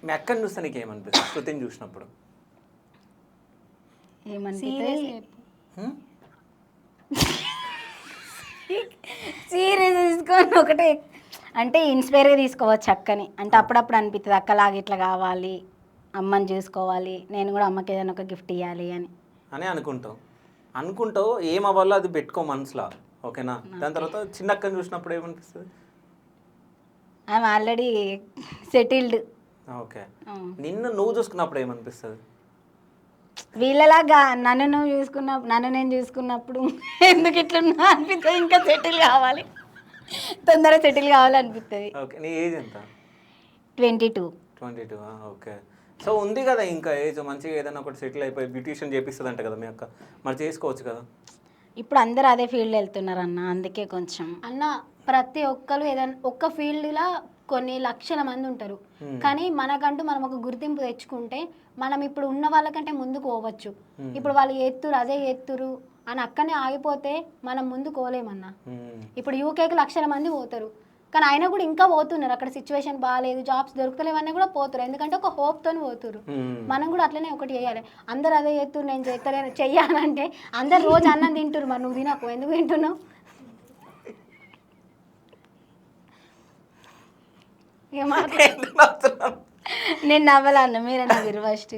మీ అక్కని చూస్తే నీకు ఏమనిపిస్తుంది శృతిని చూసినప్పుడు? హ్మ్? సీరియస్ తీసుకొని ఒకటే అంటే ఇన్స్పైర్గా తీసుకోవచ్చు అక్కని. అంటే అప్పుడప్పుడు అనిపిస్తుంది అక్కలాగా ఇట్లా కావాలి, అమ్మని చూసుకోవాలి, నేను కూడా అమ్మకి ఏదైనా ఒక గిఫ్ట్ ఇవ్వాలి అని అనుకుంటావు ఏమవ్వాలో అది పెట్టుకో మనసులో, ఓకేనా? దాని తర్వాత చిన్న అక్కని చూసినప్పుడు ఏమనిపిస్తుంది? I'm already settled. ఓకే, నిన్ను నువ్వు చూసుకున్నప్పుడు ఏమనిపిస్తుంది? వీళ్ళలాగా నన్ను నేను చూసుకున్నప్పుడు ఎందుకు ఇట్లున్నా అనిపిస్తుంది, ఇంకా సెటిల్ కావాలి, తొందరగా సెటిల్ కావాలి అనిపిస్తుంది. ఓకే, నీ ఏజ్ ఎంత? 22. 22. ఓకే, సో ఉంది కదా ఇంకా ఏజ్, మంచిగా ఏదైనా ఒకటి సెటిల్ అయిపోయి బ్యూటీషియన్ చేపిస్తుంది అంట కదా మీ అక్క, మరి చేసుకోవచ్చు కదా? ఇప్పుడు అందరు అదే ఫీల్డ్ వెళ్తున్నారు అన్న, అందుకే కొంచెం అన్న ప్రతి ఒక్కరు ఏదైనా ఒక్క ఫీల్డ్లో కొన్ని లక్షల మంది ఉంటారు, కానీ మనకంటూ మనం ఒక గుర్తింపు తెచ్చుకుంటే మనం ఇప్పుడు ఉన్న వాళ్ళకంటే ముందుకు పోవచ్చు. ఇప్పుడు వాళ్ళు ఎత్తురు అదే ఎత్తురు అని అక్కనే ఆగిపోతే మనం ముందుకు పోలేమన్నా. ఇప్పుడు యూకేకి లక్షల మంది పోతారు, కానీ అయినా కూడా ఇంకా పోతున్నారు. అక్కడ సిచ్యువేషన్ బాగాలేదు, జాబ్స్ దొరుకుతలేవన్నీ కూడా పోతారు, ఎందుకంటే ఒక హోప్తో పోతున్నారు. మనం కూడా అట్లనే ఒకటి చేయాలి. అందరు అదే ఎత్తురు నేను చేస్తాను చెయ్యాలంటే అందరు రోజు అన్నం తింటారు, మరి నువ్వు తినకు, ఎందుకు తింటున్నావు? నేను నవ్వాలన్న, మీరే నవ్వరు ఫస్ట్.